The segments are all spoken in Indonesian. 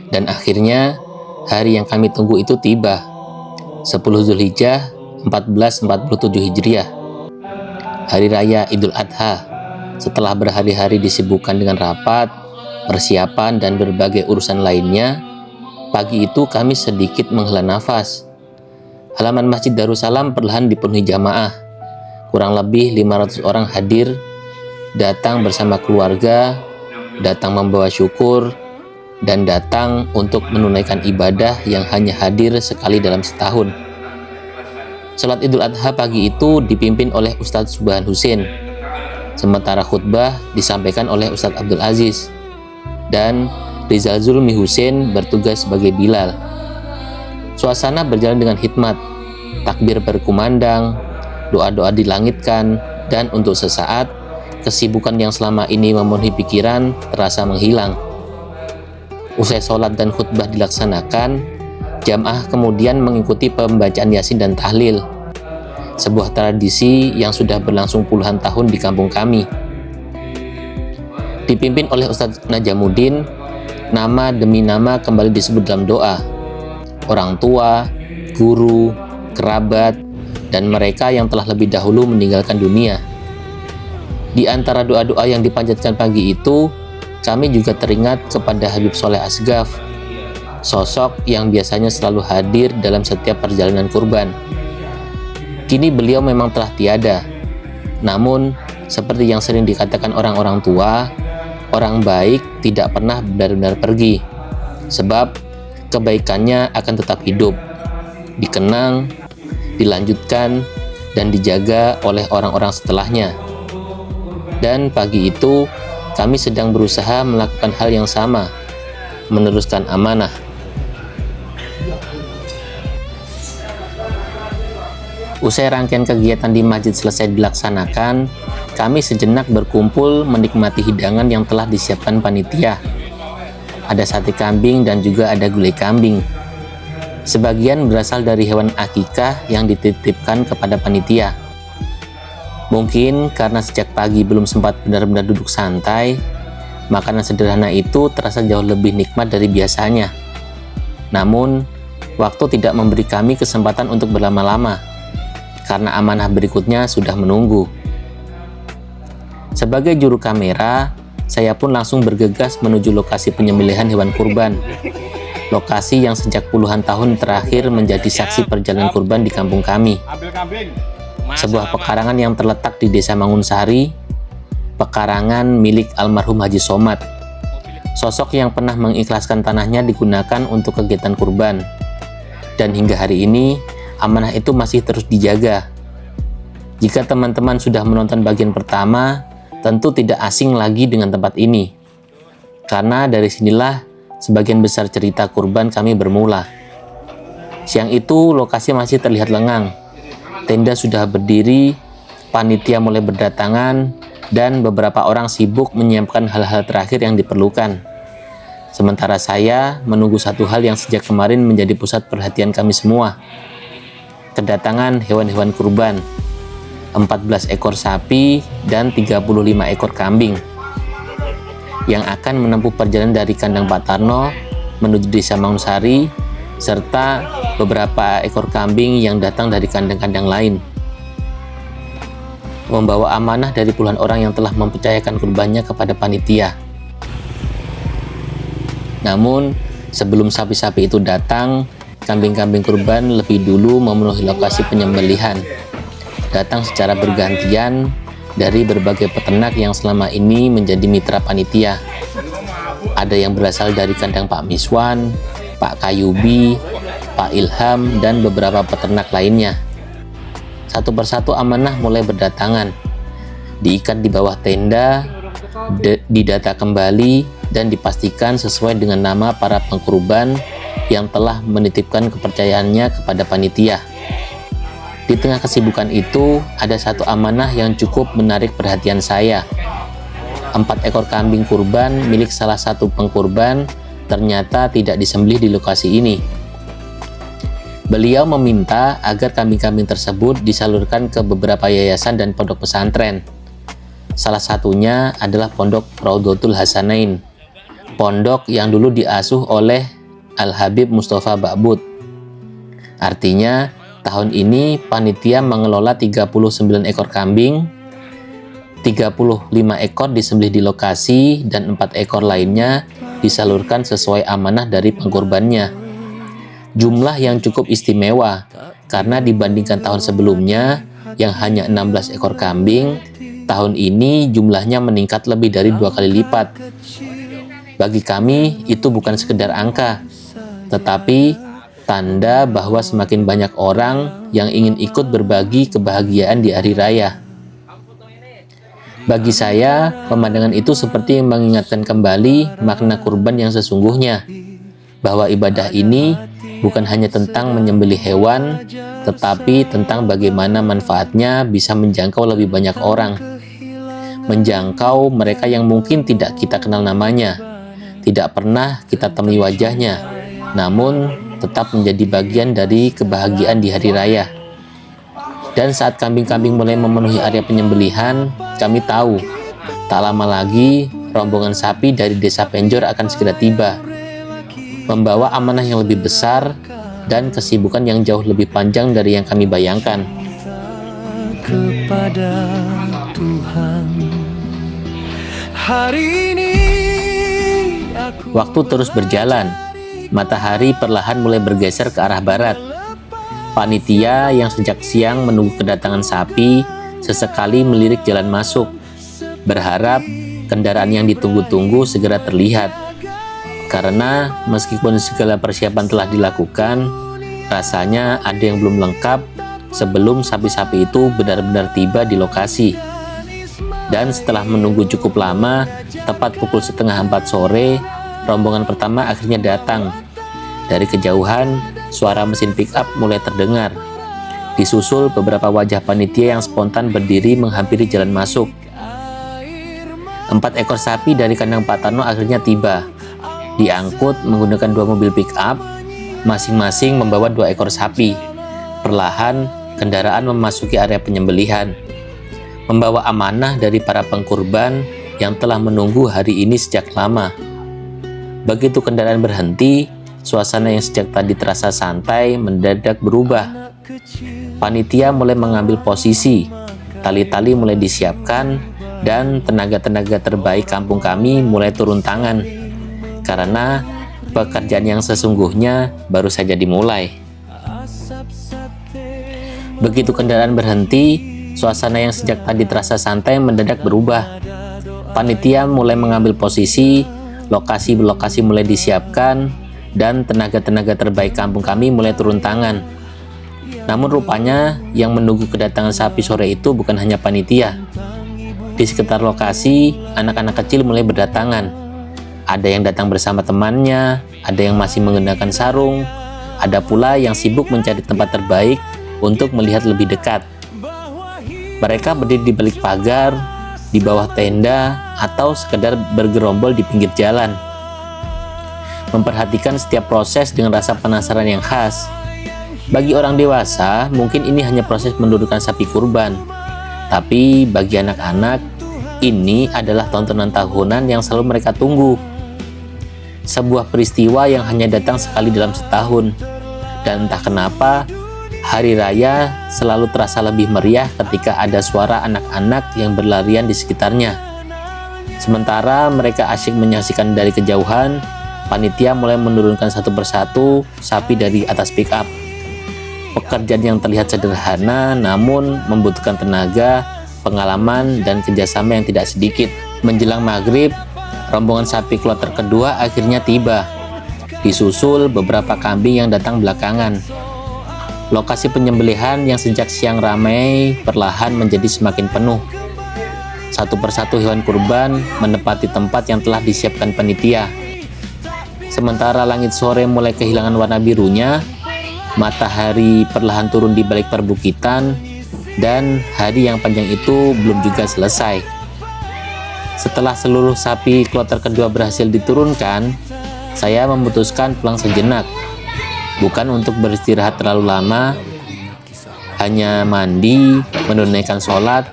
Dan akhirnya hari yang kami tunggu itu tiba, 10 Zulhijjah 1447 Hijriah, Hari Raya Idul Adha. Setelah berhari-hari disibukkan dengan rapat, persiapan, dan berbagai urusan lainnya, pagi itu kami sedikit menghela nafas. Halaman Masjid Darussalam perlahan dipenuhi jamaah. Kurang lebih 500 orang hadir, datang bersama keluarga, datang membawa syukur, dan datang untuk menunaikan ibadah yang hanya hadir sekali dalam setahun. Salat Idul Adha pagi itu dipimpin oleh Ustadz Subhan Husin, sementara khutbah disampaikan oleh Ustadz Abdul Aziz, dan Rizal Zulmi Husin bertugas sebagai Bilal. Suasana berjalan dengan hikmat, takbir berkumandang, doa-doa dilangitkan, dan untuk sesaat, kesibukan yang selama ini memenuhi pikiran terasa menghilang. Usai sholat dan khutbah dilaksanakan, jamaah kemudian mengikuti pembacaan Yasin dan tahlil, sebuah tradisi yang sudah berlangsung puluhan tahun di kampung kami. Dipimpin oleh Ustadz Najamuddin, nama demi nama kembali disebut dalam doa. Orang tua, guru, kerabat, dan mereka yang telah lebih dahulu meninggalkan dunia. Di antara doa-doa yang dipanjatkan pagi itu, kami juga teringat kepada Habib Soleh Asgaf, sosok yang biasanya selalu hadir dalam setiap perjalanan kurban. Kini beliau memang telah tiada. Namun, seperti yang sering dikatakan orang-orang tua, orang baik tidak pernah benar-benar pergi, sebab kebaikannya akan tetap hidup, dikenang, dilanjutkan, dan dijaga oleh orang-orang setelahnya. Dan pagi itu, kami sedang berusaha melakukan hal yang sama, meneruskan amanah. Usai rangkaian kegiatan di masjid selesai dilaksanakan, kami sejenak berkumpul menikmati hidangan yang telah disiapkan panitia. Ada sate kambing dan juga ada gulai kambing. Sebagian berasal dari hewan akikah yang dititipkan kepada panitia. Mungkin karena sejak pagi belum sempat benar-benar duduk santai, makanan sederhana itu terasa jauh lebih nikmat dari biasanya. Namun, waktu tidak memberi kami kesempatan untuk berlama-lama, karena amanah berikutnya sudah menunggu. Sebagai juru kamera, saya pun langsung bergegas menuju lokasi penyembelihan hewan kurban. Lokasi yang sejak puluhan tahun terakhir menjadi saksi perjalanan kurban di kampung kami. Sebuah pekarangan yang terletak di Desa Mangunsari, pekarangan milik almarhum Haji Somad. Sosok yang pernah mengikhlaskan tanahnya digunakan untuk kegiatan kurban. Dan hingga hari ini, amanah itu masih terus dijaga. Jika teman-teman sudah menonton bagian pertama, tentu tidak asing lagi dengan tempat ini. Karena dari sinilah sebagian besar cerita kurban kami bermula. Siang itu lokasi masih terlihat lengang. Tenda sudah berdiri, panitia mulai berdatangan, dan beberapa orang sibuk menyiapkan hal-hal terakhir yang diperlukan. Sementara saya menunggu satu hal yang sejak kemarin menjadi pusat perhatian kami semua. Kedatangan hewan-hewan kurban, 14 ekor sapi dan 35 ekor kambing, yang akan menempuh perjalanan dari kandang Pak Tarno menuju Desa Mangunsari, serta beberapa ekor kambing yang datang dari kandang-kandang lain. Membawa amanah dari puluhan orang yang telah mempercayakan kurbannya kepada panitia. Namun, sebelum sapi-sapi itu datang, kambing-kambing kurban lebih dulu memenuhi lokasi penyembelihan. Datang secara bergantian dari berbagai peternak yang selama ini menjadi mitra panitia. Ada yang berasal dari kandang Pak Miswan, Pak Kayubi, Pak Ilham, dan beberapa peternak lainnya. Satu persatu amanah mulai berdatangan, diikat di bawah tenda, didata kembali, dan dipastikan sesuai dengan nama para pengkurban yang telah menitipkan kepercayaannya kepada panitia. Di tengah kesibukan itu, ada satu amanah yang cukup menarik perhatian saya. 4 ekor kambing kurban milik salah satu pengkurban ternyata tidak disembelih di lokasi ini. Beliau meminta agar kambing-kambing tersebut disalurkan ke beberapa yayasan dan pondok pesantren. Salah satunya adalah Pondok Raudhatul Hasanain. pondok yang dulu diasuh oleh Al-Habib Mustafa Ba'bud. Artinya, tahun ini panitia mengelola 39 ekor kambing, 35 ekor disembelih di lokasi, dan 4 ekor lainnya disalurkan sesuai amanah dari pengkurbannya. Jumlah yang cukup istimewa, karena dibandingkan tahun sebelumnya yang hanya 16 ekor kambing, tahun ini jumlahnya meningkat lebih dari 2 kali lipat. Bagi kami, itu bukan sekedar angka, tetapi tanda bahwa semakin banyak orang yang ingin ikut berbagi kebahagiaan di hari raya. Bagi saya, pemandangan itu seperti mengingatkan kembali makna kurban yang sesungguhnya, bahwa ibadah ini bukan hanya tentang menyembelih hewan, tetapi tentang bagaimana manfaatnya bisa menjangkau lebih banyak orang, menjangkau mereka yang mungkin tidak kita kenal namanya, tidak pernah kita temui wajahnya, namun tetap menjadi bagian dari kebahagiaan di hari raya. Dan saat kambing-kambing mulai memenuhi area penyembelihan, kami tahu, tak lama lagi rombongan sapi dari desa Penjor akan segera tiba, membawa amanah yang lebih besar dan kesibukan yang jauh lebih panjang dari yang kami bayangkan. Kepada Tuhan, hari ini waktu terus berjalan. Matahari perlahan mulai bergeser ke arah barat. Panitia yang sejak siang menunggu kedatangan sapi sesekali melirik jalan masuk, berharap kendaraan yang ditunggu-tunggu segera terlihat. Karena meskipun segala persiapan telah dilakukan, rasanya ada yang belum lengkap sebelum sapi-sapi itu benar-benar tiba di lokasi. Dan setelah menunggu cukup lama, tepat pukul 3:30 sore, rombongan pertama akhirnya datang. Dari kejauhan, suara mesin pick-up mulai terdengar. Disusul beberapa wajah panitia yang spontan berdiri menghampiri jalan masuk. 4 ekor sapi dari kandang Pak Tarno akhirnya tiba. Diangkut menggunakan 2 mobil pick-up, masing-masing membawa 2 ekor sapi. Perlahan, kendaraan memasuki area penyembelihan, membawa amanah dari para pengkurban yang telah menunggu hari ini sejak lama. Begitu kendaraan berhenti, suasana yang sejak tadi terasa santai mendadak berubah. Panitia mulai mengambil posisi, tali-tali mulai disiapkan, dan tenaga-tenaga terbaik kampung kami mulai turun tangan. Karena pekerjaan yang sesungguhnya baru saja dimulai. Begitu kendaraan berhenti, suasana yang sejak tadi terasa santai mendadak berubah. Panitia mulai mengambil posisi, lokasi-lokasi mulai disiapkan, dan tenaga-tenaga terbaik kampung kami mulai turun tangan. Namun rupanya yang menunggu kedatangan sapi sore itu bukan hanya panitia. Di sekitar lokasi, anak-anak kecil mulai berdatangan. Ada yang datang bersama temannya, ada yang masih menggunakan sarung, ada pula yang sibuk mencari tempat terbaik untuk melihat lebih dekat. Mereka berdiri di balik pagar, di bawah tenda, atau sekedar bergerombol di pinggir jalan, memperhatikan setiap proses dengan rasa penasaran yang khas. Bagi orang dewasa, mungkin ini hanya proses mendudukkan sapi kurban, tapi bagi anak-anak, ini adalah tontonan tahunan yang selalu mereka tunggu. Sebuah peristiwa yang hanya datang sekali dalam setahun, dan entah kenapa, hari raya selalu terasa lebih meriah ketika ada suara anak-anak yang berlarian di sekitarnya. Sementara mereka asyik menyaksikan dari kejauhan, panitia mulai menurunkan satu persatu sapi dari atas pick-up. Pekerjaan yang terlihat sederhana namun membutuhkan tenaga, pengalaman, dan kerjasama yang tidak sedikit. Menjelang maghrib, rombongan sapi kloter kedua akhirnya tiba, disusul beberapa kambing yang datang belakangan. Lokasi penyembelihan yang sejak siang ramai perlahan menjadi semakin penuh. Satu persatu hewan kurban menepati tempat yang telah disiapkan panitia. Sementara langit sore mulai kehilangan warna birunya, matahari perlahan turun di balik perbukitan, dan hari yang panjang itu belum juga selesai. Setelah seluruh sapi kloter kedua berhasil diturunkan, saya memutuskan pulang sejenak. Bukan untuk beristirahat terlalu lama, hanya mandi, menunaikan sholat,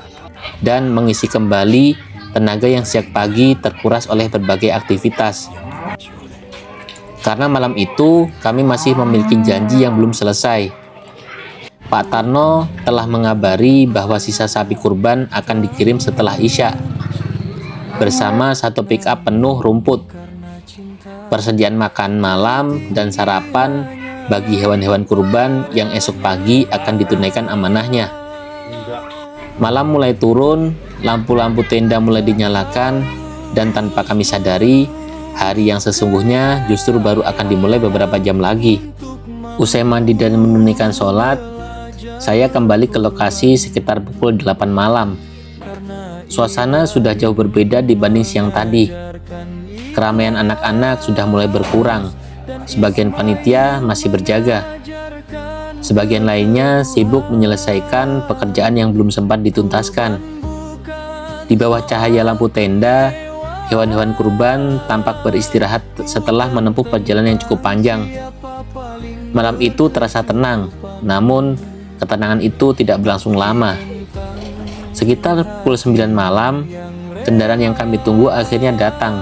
dan mengisi kembali tenaga yang sejak pagi terkuras oleh berbagai aktivitas. Karena malam itu kami masih memiliki janji yang belum selesai. Pak Tarno telah mengabari bahwa sisa sapi kurban akan dikirim setelah Isya bersama satu pick-up penuh rumput. Persediaan makan malam dan sarapan bagi hewan-hewan kurban yang esok pagi akan ditunaikan amanahnya. Malam mulai turun, lampu-lampu tenda mulai dinyalakan, dan tanpa kami sadari, hari yang sesungguhnya justru baru akan dimulai beberapa jam lagi. Usai mandi dan menunaikan sholat, saya kembali ke lokasi sekitar pukul 8 malam. Suasana sudah jauh berbeda dibanding siang tadi. Keramaian anak-anak sudah mulai berkurang. Sebagian panitia masih berjaga. Sebagian lainnya sibuk menyelesaikan pekerjaan yang belum sempat dituntaskan. Di bawah cahaya lampu tenda, hewan-hewan kurban tampak beristirahat setelah menempuh perjalanan yang cukup panjang. Malam itu terasa tenang, namun ketenangan itu tidak berlangsung lama. Sekitar pukul 9 malam, kendaraan yang kami tunggu akhirnya datang.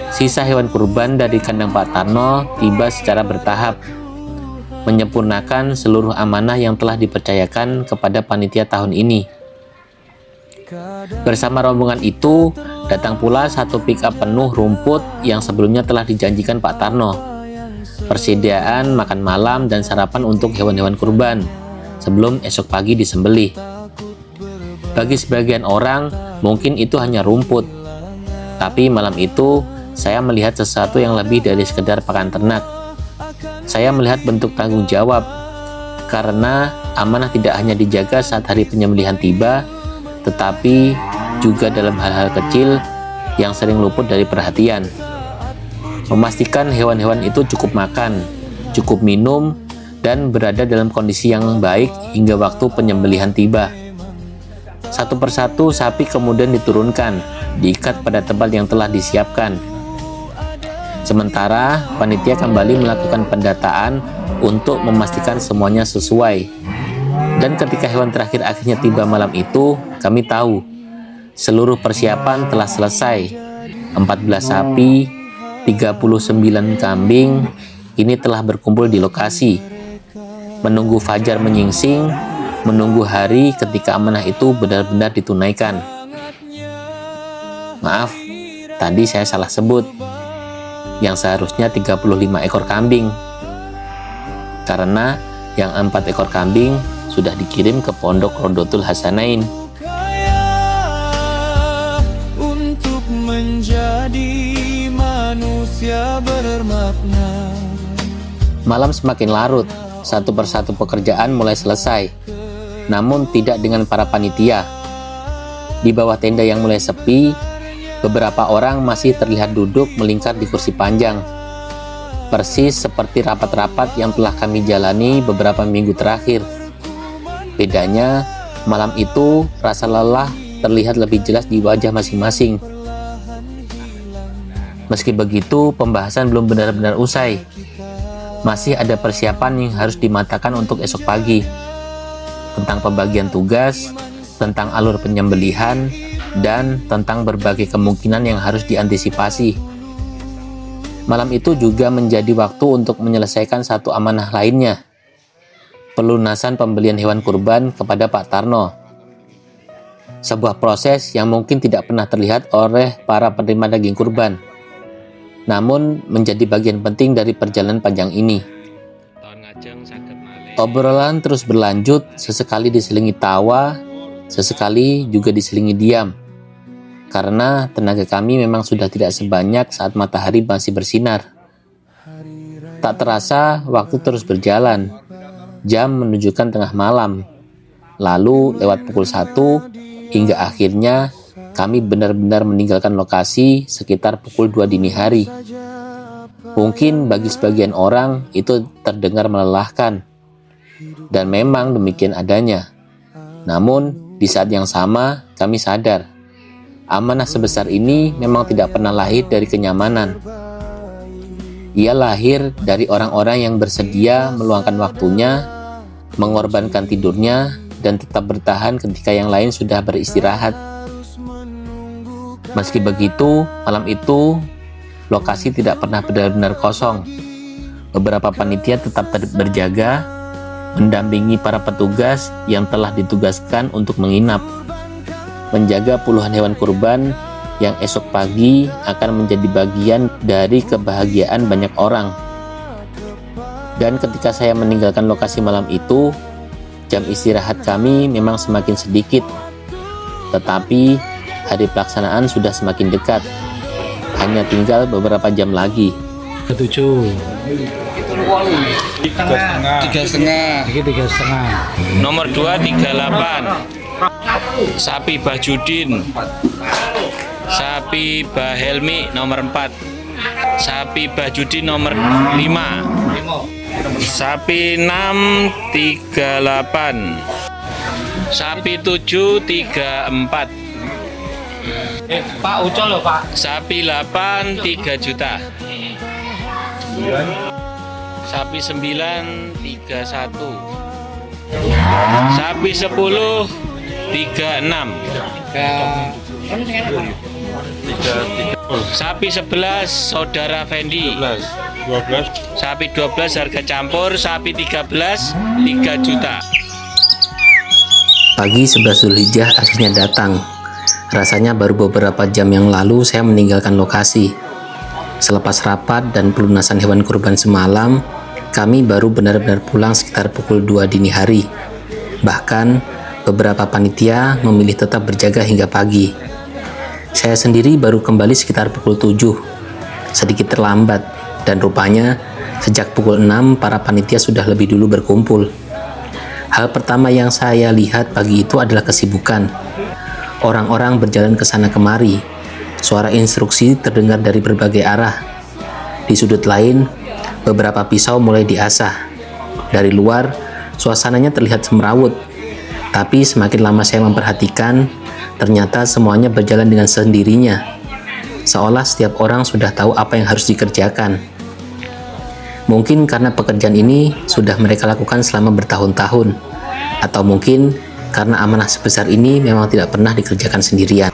Sisa hewan kurban dari kandang Pak Tarno tiba secara bertahap, menyempurnakan seluruh amanah yang telah dipercayakan kepada panitia tahun ini. Bersama rombongan itu, datang pula satu pick-up penuh rumput yang sebelumnya telah dijanjikan Pak Tarno. Persediaan makan malam dan sarapan untuk hewan-hewan kurban sebelum esok pagi disembelih. Bagi sebagian orang, mungkin itu hanya rumput. Tapi malam itu, saya melihat sesuatu yang lebih dari sekedar pakan ternak. Saya melihat bentuk tanggung jawab, karena amanah tidak hanya dijaga saat hari penyembelihan tiba, tetapi juga dalam hal-hal kecil yang sering luput dari perhatian. Memastikan hewan-hewan itu cukup makan, cukup minum, dan berada dalam kondisi yang baik hingga waktu penyembelihan tiba. Satu persatu sapi kemudian diturunkan, diikat pada tempat yang telah disiapkan. Sementara panitia kembali melakukan pendataan untuk memastikan semuanya sesuai. Dan ketika hewan terakhir akhirnya tiba malam itu, kami tahu seluruh persiapan telah selesai. 14 sapi, 39 kambing ini telah berkumpul di lokasi, menunggu fajar menyingsing, menunggu hari ketika amanah itu benar-benar ditunaikan. Maaf, tadi saya salah sebut. Yang seharusnya 35 ekor kambing. Karena yang 4 ekor kambing sudah dikirim ke Pondok Rodotul Hasanain. Untuk menjadi manusia bermakna. Malam semakin larut, satu persatu pekerjaan mulai selesai. Namun tidak dengan para panitia. Di bawah tenda yang mulai sepi, beberapa orang masih terlihat duduk melingkar di kursi panjang. Persis seperti rapat-rapat yang telah kami jalani beberapa minggu terakhir. Bedanya, malam itu rasa lelah terlihat lebih jelas di wajah masing-masing. Meski begitu, pembahasan belum benar-benar usai. Masih ada persiapan yang harus dimatakan untuk esok pagi. Tentang pembagian tugas, tentang alur penyembelihan, dan tentang berbagai kemungkinan yang harus diantisipasi. Malam itu juga menjadi waktu untuk menyelesaikan satu amanah lainnya, pelunasan pembelian hewan kurban kepada Pak Tarno. Sebuah proses yang mungkin tidak pernah terlihat oleh para penerima daging kurban, namun menjadi bagian penting dari perjalanan panjang ini. Obrolan terus berlanjut, sesekali diselingi tawa, sesekali juga diselingi diam, karena tenaga kami memang sudah tidak sebanyak saat matahari masih bersinar. Tak terasa waktu terus berjalan. Jam menunjukkan tengah malam. Lalu lewat pukul 1 hingga akhirnya kami benar-benar meninggalkan lokasi sekitar pukul 2 dini hari. Mungkin bagi sebagian orang itu terdengar melelahkan, dan memang demikian adanya. Namun di saat yang sama, kami sadar, amanah sebesar ini memang tidak pernah lahir dari kenyamanan. Ia lahir dari orang-orang yang bersedia meluangkan waktunya, mengorbankan tidurnya, dan tetap bertahan ketika yang lain sudah beristirahat. Meski begitu, malam itu lokasi tidak pernah benar-benar kosong. Beberapa panitia tetap berjaga, mendampingi para petugas yang telah ditugaskan untuk menginap, menjaga puluhan hewan kurban yang esok pagi akan menjadi bagian dari kebahagiaan banyak orang. Dan ketika saya meninggalkan lokasi malam itu, jam istirahat kami memang semakin sedikit, tetapi hari pelaksanaan sudah semakin dekat. Hanya tinggal beberapa jam lagi. 7 3,5 Nomor 2 38 Sapi Bahjudin. Sapi Bahelmi nomor 4. Sapi Bahjudin nomor 5. Sapi 6 38. Sapi 7 34. Pak Ucol loh Pak. Sapi 8 3 juta. Sapi 9 31. Sapi 10 36. Sapi 11 Saudara Fendi. 12. Sapi 12 harga campur. Sapi 13 3 juta. Pagi 11 Zulhijjah akhirnya datang. Rasanya baru beberapa jam yang lalu saya meninggalkan lokasi. Selepas rapat dan pelunasan hewan kurban semalam, kami baru benar-benar pulang sekitar pukul 2 dini hari. Bahkan, beberapa panitia memilih tetap berjaga hingga pagi. Saya sendiri baru kembali sekitar pukul 7, sedikit terlambat, dan rupanya sejak pukul 6 para panitia sudah lebih dulu berkumpul. Hal pertama yang saya lihat pagi itu adalah kesibukan. Orang-orang berjalan ke sana kemari. Suara instruksi terdengar dari berbagai arah. Di sudut lain, beberapa pisau mulai diasah. Dari luar, suasananya terlihat semrawut. Tapi semakin lama saya memperhatikan, ternyata semuanya berjalan dengan sendirinya. Seolah setiap orang sudah tahu apa yang harus dikerjakan. Mungkin karena pekerjaan ini sudah mereka lakukan selama bertahun-tahun. Atau mungkin karena amanah sebesar ini memang tidak pernah dikerjakan sendirian.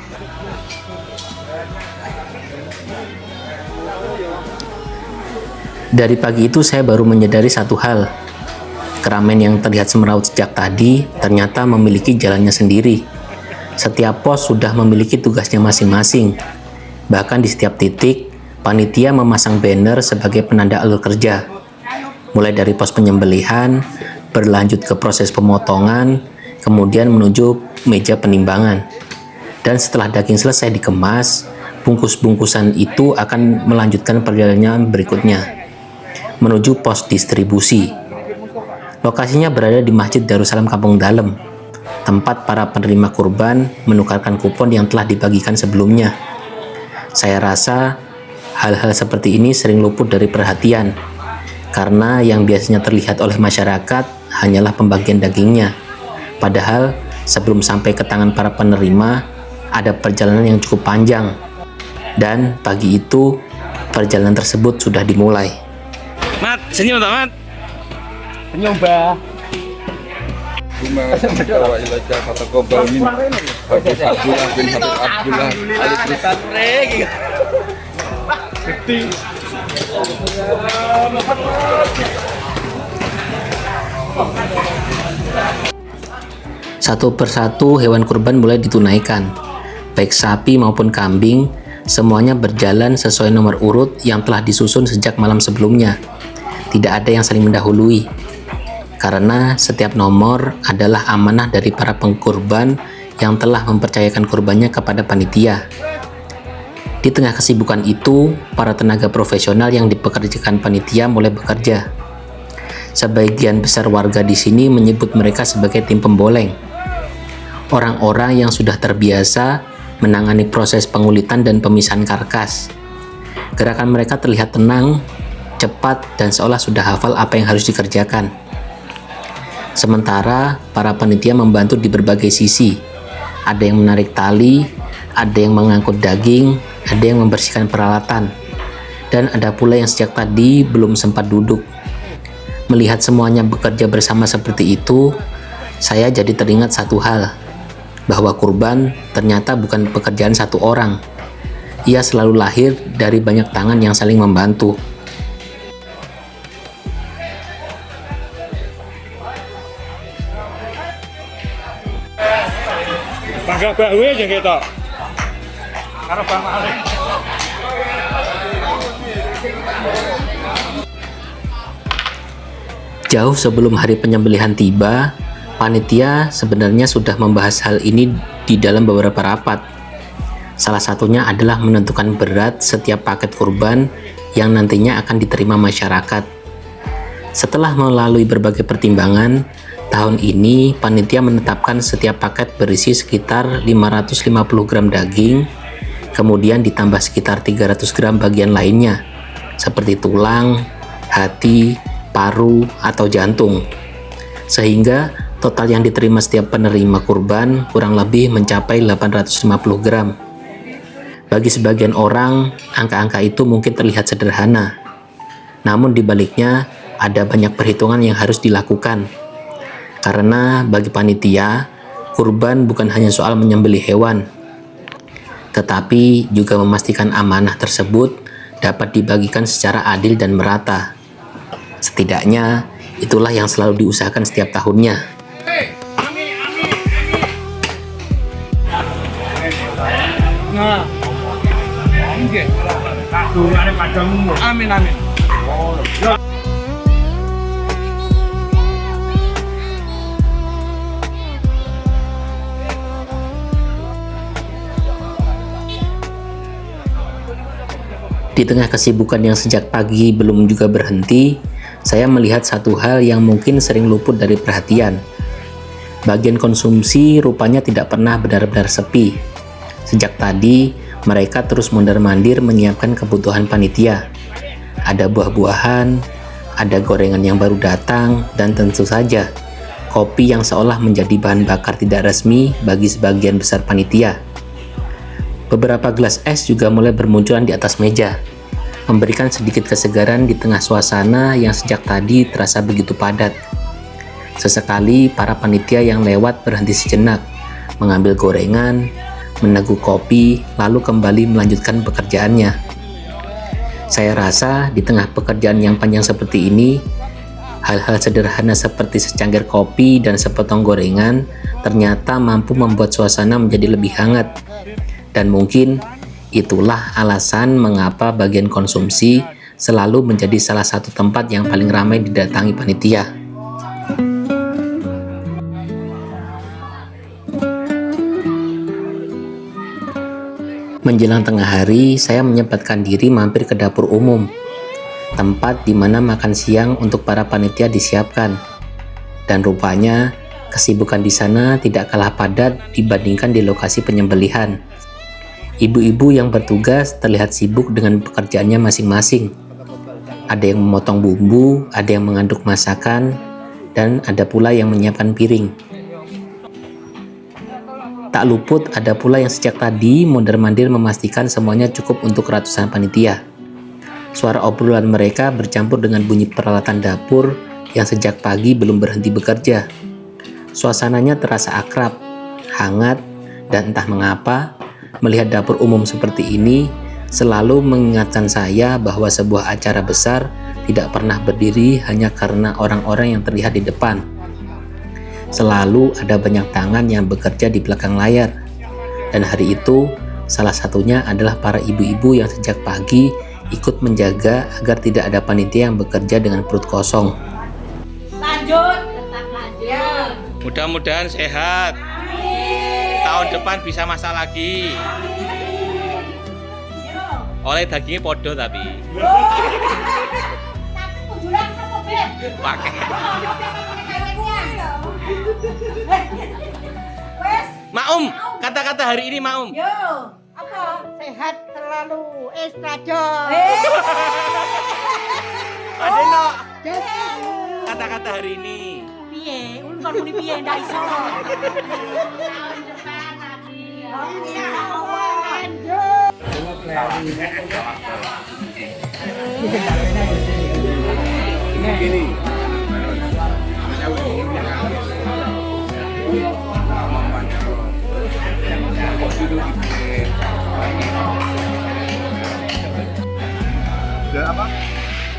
Dari pagi itu saya baru menyadari satu hal. Keramaian yang terlihat semeraut sejak tadi ternyata memiliki jalannya sendiri. Setiap pos sudah memiliki tugasnya masing-masing. Bahkan di setiap titik, panitia memasang banner sebagai penanda alur kerja. Mulai dari pos penyembelihan, berlanjut ke proses pemotongan, kemudian menuju meja penimbangan. Dan setelah daging selesai dikemas, bungkus-bungkusan itu akan melanjutkan perjalanan berikutnya, menuju pos distribusi. Lokasinya berada di Masjid Darussalam Kampung Dalem, tempat para penerima kurban menukarkan kupon yang telah dibagikan sebelumnya. Saya rasa hal-hal seperti ini sering luput dari perhatian, karena yang biasanya terlihat oleh masyarakat hanyalah pembagian dagingnya. Padahal sebelum sampai ke tangan para penerima, ada perjalanan yang cukup panjang. Dan pagi itu, perjalanan tersebut sudah dimulai. Mat, senyum tak Mat? Senyum Mbak. Satu persatu hewan kurban mulai ditunaikan. Baik sapi maupun kambing, semuanya berjalan sesuai nomor urut yang telah disusun sejak malam sebelumnya. Tidak ada yang saling mendahului, karena setiap nomor adalah amanah dari para pengkurban yang telah mempercayakan kurbannya kepada panitia. Di tengah kesibukan itu, para tenaga profesional yang dipekerjakan panitia mulai bekerja. Sebagian besar warga di sini menyebut mereka sebagai tim pemboleng. Orang-orang yang sudah terbiasa menangani proses pengulitan dan pemisahan karkas. Gerakan mereka terlihat tenang, cepat, dan seolah sudah hafal apa yang harus dikerjakan. Sementara para panitia membantu di berbagai sisi. Ada yang menarik tali, ada yang mengangkut daging, ada yang membersihkan peralatan, dan ada pula yang sejak tadi belum sempat duduk. Melihat semuanya bekerja bersama seperti itu, saya jadi teringat satu hal, bahwa kurban ternyata bukan pekerjaan satu orang. ia selalu lahir dari banyak tangan yang saling membantu. Bangga bakwe aja kita. Karo Bang Malik. Jauh sebelum hari penyembelihan tiba, panitia sebenarnya sudah membahas hal ini di dalam beberapa rapat. Salah satunya adalah menentukan berat setiap paket kurban yang nantinya akan diterima masyarakat. Setelah melalui berbagai pertimbangan, tahun ini panitia menetapkan setiap paket berisi sekitar 550 gram daging, kemudian ditambah sekitar 300 gram bagian lainnya, seperti tulang, hati, paru, atau jantung. Sehingga total yang diterima setiap penerima kurban kurang lebih mencapai 850 gram. Bagi sebagian orang, angka-angka itu mungkin terlihat sederhana. Namun di baliknya ada banyak perhitungan yang harus dilakukan. Karena bagi panitia, kurban bukan hanya soal menyembelih hewan, tetapi juga memastikan amanah tersebut dapat dibagikan secara adil dan merata. Setidaknya, itulah yang selalu diusahakan setiap tahunnya. Nah. Nggih. Kadungane padamu. Amin amin. Di tengah kesibukan yang sejak pagi belum juga berhenti, saya melihat satu hal yang mungkin sering luput dari perhatian. Bagian konsumsi rupanya tidak pernah benar-benar sepi. Sejak tadi, mereka terus mondar-mandir menyiapkan kebutuhan panitia. Ada buah-buahan, ada gorengan yang baru datang, dan tentu saja, kopi yang seolah menjadi bahan bakar tidak resmi bagi sebagian besar panitia. Beberapa gelas es juga mulai bermunculan di atas meja, memberikan sedikit kesegaran di tengah suasana yang sejak tadi terasa begitu padat. Sesekali para panitia yang lewat berhenti sejenak, mengambil gorengan, meneguk kopi, lalu kembali melanjutkan pekerjaannya. Saya rasa di tengah pekerjaan yang panjang seperti ini, hal-hal sederhana seperti secangkir kopi dan sepotong gorengan ternyata mampu membuat suasana menjadi lebih hangat. Dan mungkin itulah alasan mengapa bagian konsumsi selalu menjadi salah satu tempat yang paling ramai didatangi panitia. Menjelang tengah hari, saya menyempatkan diri mampir ke dapur umum, tempat di mana makan siang untuk para panitia disiapkan. Dan rupanya, kesibukan di sana tidak kalah padat dibandingkan di lokasi penyembelihan. Ibu-ibu yang bertugas terlihat sibuk dengan pekerjaannya masing-masing. Ada yang memotong bumbu, ada yang mengaduk masakan, dan ada pula yang menyiapkan piring. Tak luput ada pula yang sejak tadi mondar-mandir memastikan semuanya cukup untuk ratusan panitia. Suara obrolan mereka bercampur dengan bunyi peralatan dapur yang sejak pagi belum berhenti bekerja. Suasananya terasa akrab, hangat, dan entah mengapa, melihat dapur umum seperti ini selalu mengingatkan saya bahwa sebuah acara besar tidak pernah berdiri hanya karena orang-orang yang terlihat di depan. Selalu ada banyak tangan yang bekerja di belakang layar. Dan hari itu, salah satunya adalah para ibu-ibu yang sejak pagi ikut menjaga agar tidak ada panitia yang bekerja dengan perut kosong. Lanjut, tetap lanjut. Mudah-mudahan sehat. Tahun depan bisa masak lagi. Oleh dagingnya podo tapi. Tapi kuduran apa, Beb? Pakai. Wes, Maum, kata-kata hari ini Maum. yo, apa? Sehat selalu, Rajo. Ada no. Kata-kata hari ini. Piye? Ulun kon muni piye ndak iso. Tahun depan lagi. Insya Allah lanjut.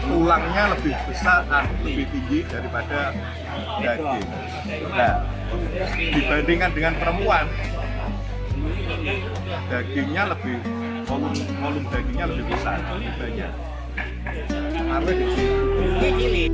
tulangnya lebih besar, lebih tinggi daripada daging. Nah, dibandingkan dengan perempuan, dagingnya lebih volume dagingnya lebih besar, lebih banyak. Sampai di sini.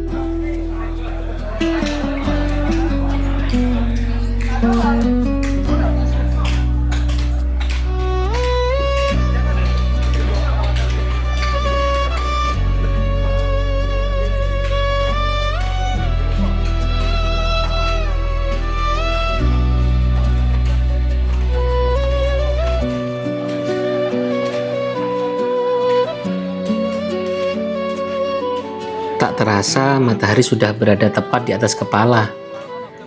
Tak terasa matahari sudah berada tepat di atas kepala.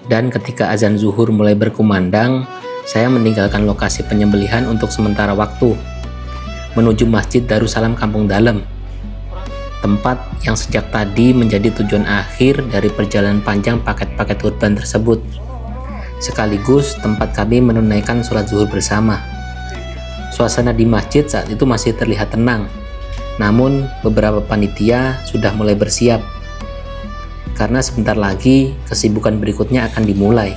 Dan ketika azan zuhur mulai berkumandang, saya meninggalkan lokasi penyembelihan untuk sementara waktu, menuju Masjid Darussalam Kampung Dalem, tempat yang sejak tadi menjadi tujuan akhir dari perjalanan panjang paket-paket kurban tersebut, sekaligus tempat kami menunaikan sholat zuhur bersama. Suasana di masjid saat itu masih terlihat tenang, namun beberapa panitia sudah mulai bersiap, karena sebentar lagi kesibukan berikutnya akan dimulai.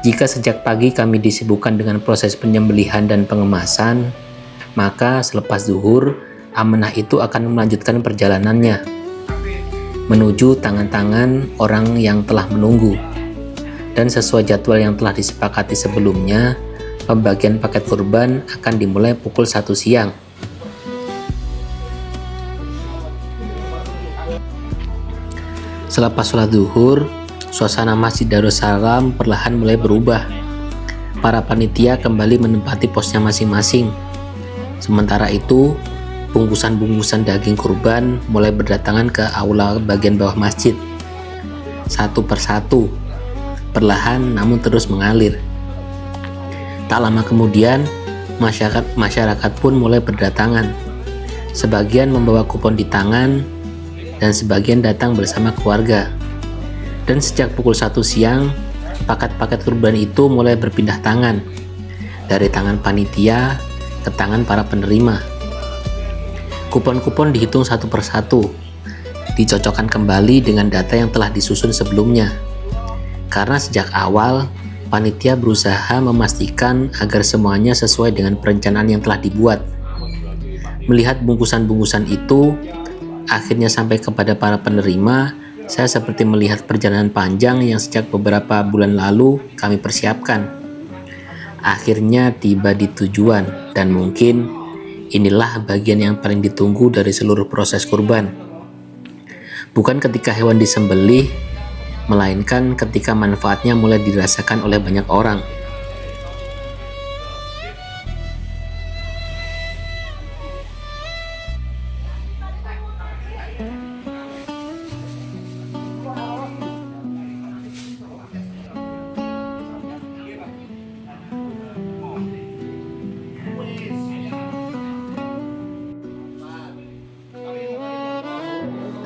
Jika sejak pagi kami disibukkan dengan proses penyembelihan dan pengemasan, maka selepas zuhur, amanah itu akan melanjutkan perjalanannya menuju tangan-tangan orang yang telah menunggu. Dan sesuai jadwal yang telah disepakati sebelumnya, pembagian paket kurban akan dimulai pukul 1 siang. Selepas sholat zuhur, suasana Masjid Darussalam perlahan mulai berubah. Para panitia kembali menempati posnya masing-masing. Sementara itu, bungkusan-bungkusan daging kurban mulai berdatangan ke aula bagian bawah masjid. Satu persatu, perlahan namun terus mengalir. Tak lama kemudian, masyarakat pun mulai berdatangan. Sebagian membawa kupon di tangan, dan sebagian datang bersama keluarga. Dan sejak pukul 1 siang, paket-paket kurban itu mulai berpindah tangan, dari tangan panitia ke tangan para penerima. Kupon-kupon dihitung satu persatu, dicocokkan kembali dengan data yang telah disusun sebelumnya. Karena sejak awal, panitia berusaha memastikan agar semuanya sesuai dengan perencanaan yang telah dibuat. Melihat bungkusan-bungkusan itu akhirnya sampai kepada para penerima, saya seperti melihat perjalanan panjang yang sejak beberapa bulan lalu kami persiapkan. Akhirnya tiba di tujuan, dan mungkin inilah bagian yang paling ditunggu dari seluruh proses kurban. Bukan ketika hewan disembelih, melainkan ketika manfaatnya mulai dirasakan oleh banyak orang.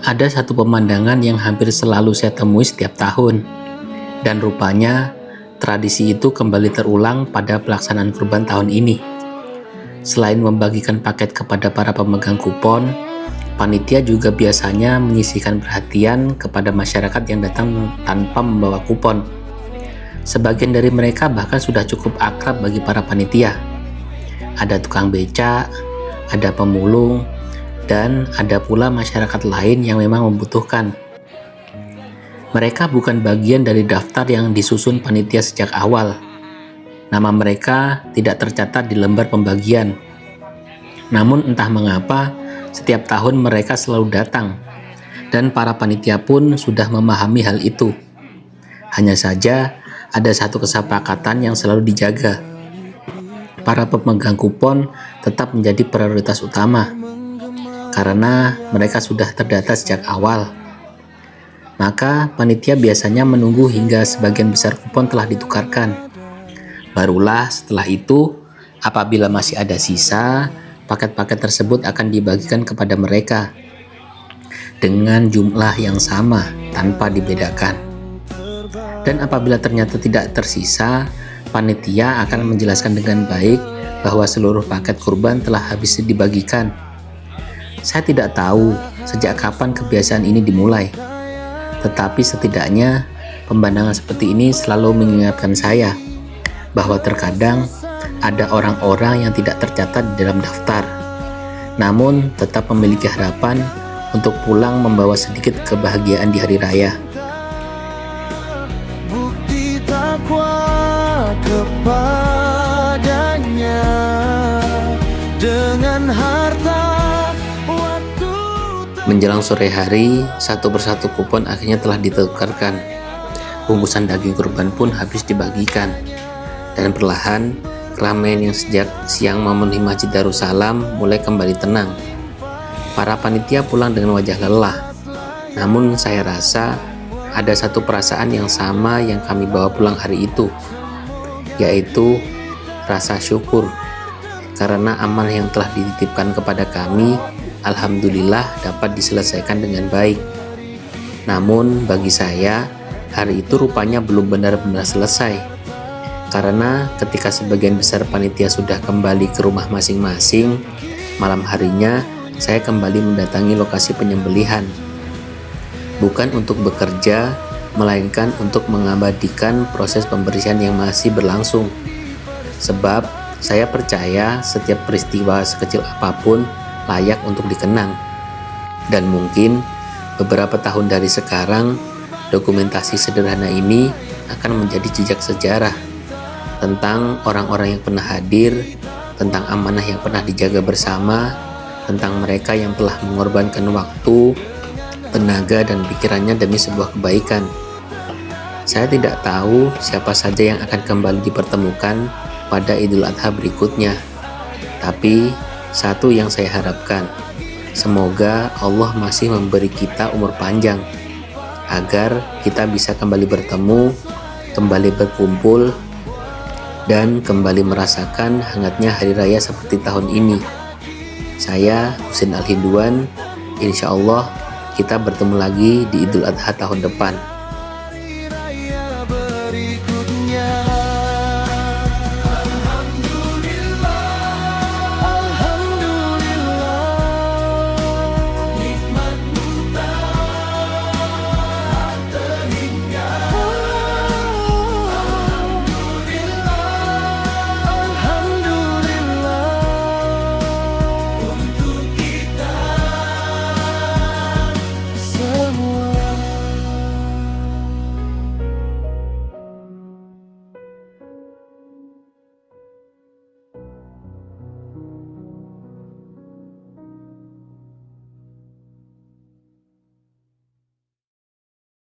Ada satu pemandangan yang hampir selalu saya temui setiap tahun, dan rupanya tradisi itu kembali terulang pada pelaksanaan kurban tahun ini. Selain membagikan paket kepada para pemegang kupon, panitia juga biasanya menyisihkan perhatian kepada masyarakat yang datang tanpa membawa kupon. Sebagian dari mereka bahkan sudah cukup akrab bagi para panitia. Ada tukang beca, ada pemulung, dan ada pula masyarakat lain yang memang membutuhkan. Mereka bukan bagian dari daftar yang disusun panitia sejak awal. Nama mereka tidak tercatat di lembar pembagian. Namun entah mengapa, setiap tahun mereka selalu datang, dan para panitia pun sudah memahami hal itu. Hanya saja, ada satu kesepakatan yang selalu dijaga. Para pemegang kupon tetap menjadi prioritas utama, karena mereka sudah terdata sejak awal. Maka panitia biasanya menunggu hingga sebagian besar kupon telah ditukarkan. Barulah setelah itu, apabila masih ada sisa, paket-paket tersebut akan dibagikan kepada mereka dengan jumlah yang sama tanpa dibedakan. Dan apabila ternyata tidak tersisa, panitia akan menjelaskan dengan baik bahwa seluruh paket kurban telah habis dibagikan. Saya tidak tahu sejak kapan kebiasaan ini dimulai, tetapi setidaknya pemandangan seperti ini selalu mengingatkan saya bahwa terkadang ada orang-orang yang tidak tercatat di dalam daftar, namun tetap memiliki harapan untuk pulang membawa sedikit kebahagiaan di hari raya. Bukti takwa kepadanya dengan harta waktu. Menjelang sore hari, satu persatu kupon akhirnya telah ditukarkan. Bungkusan daging kurban pun habis dibagikan. Dan perlahan, keramaian yang sejak siang memenuhi Masjid Darussalam mulai kembali tenang. Para panitia pulang dengan wajah lelah. Namun saya rasa ada satu perasaan yang sama yang kami bawa pulang hari itu, yaitu rasa syukur. Karena amal yang telah dititipkan kepada kami, alhamdulillah dapat diselesaikan dengan baik. Namun bagi saya, hari itu rupanya belum benar-benar selesai. Karena ketika sebagian besar panitia sudah kembali ke rumah masing-masing, malam harinya saya kembali mendatangi lokasi penyembelihan. Bukan untuk bekerja, melainkan untuk mengabadikan proses pembersihan yang masih berlangsung. Sebab saya percaya setiap peristiwa sekecil apapun layak untuk dikenang. Dan mungkin beberapa tahun dari sekarang, dokumentasi sederhana ini akan menjadi jejak sejarah tentang orang-orang yang pernah hadir, tentang amanah yang pernah dijaga bersama, tentang mereka yang telah mengorbankan waktu, tenaga, dan pikirannya demi sebuah kebaikan. Saya tidak tahu siapa saja yang akan kembali dipertemukan pada Idul Adha berikutnya. Tapi satu yang saya harapkan, semoga Allah masih memberi kita umur panjang agar kita bisa kembali bertemu, kembali berkumpul, dan kembali merasakan hangatnya hari raya seperti tahun ini. Saya Husin Al-Hinduan, insya Allah kita bertemu lagi di Idul Adha tahun depan.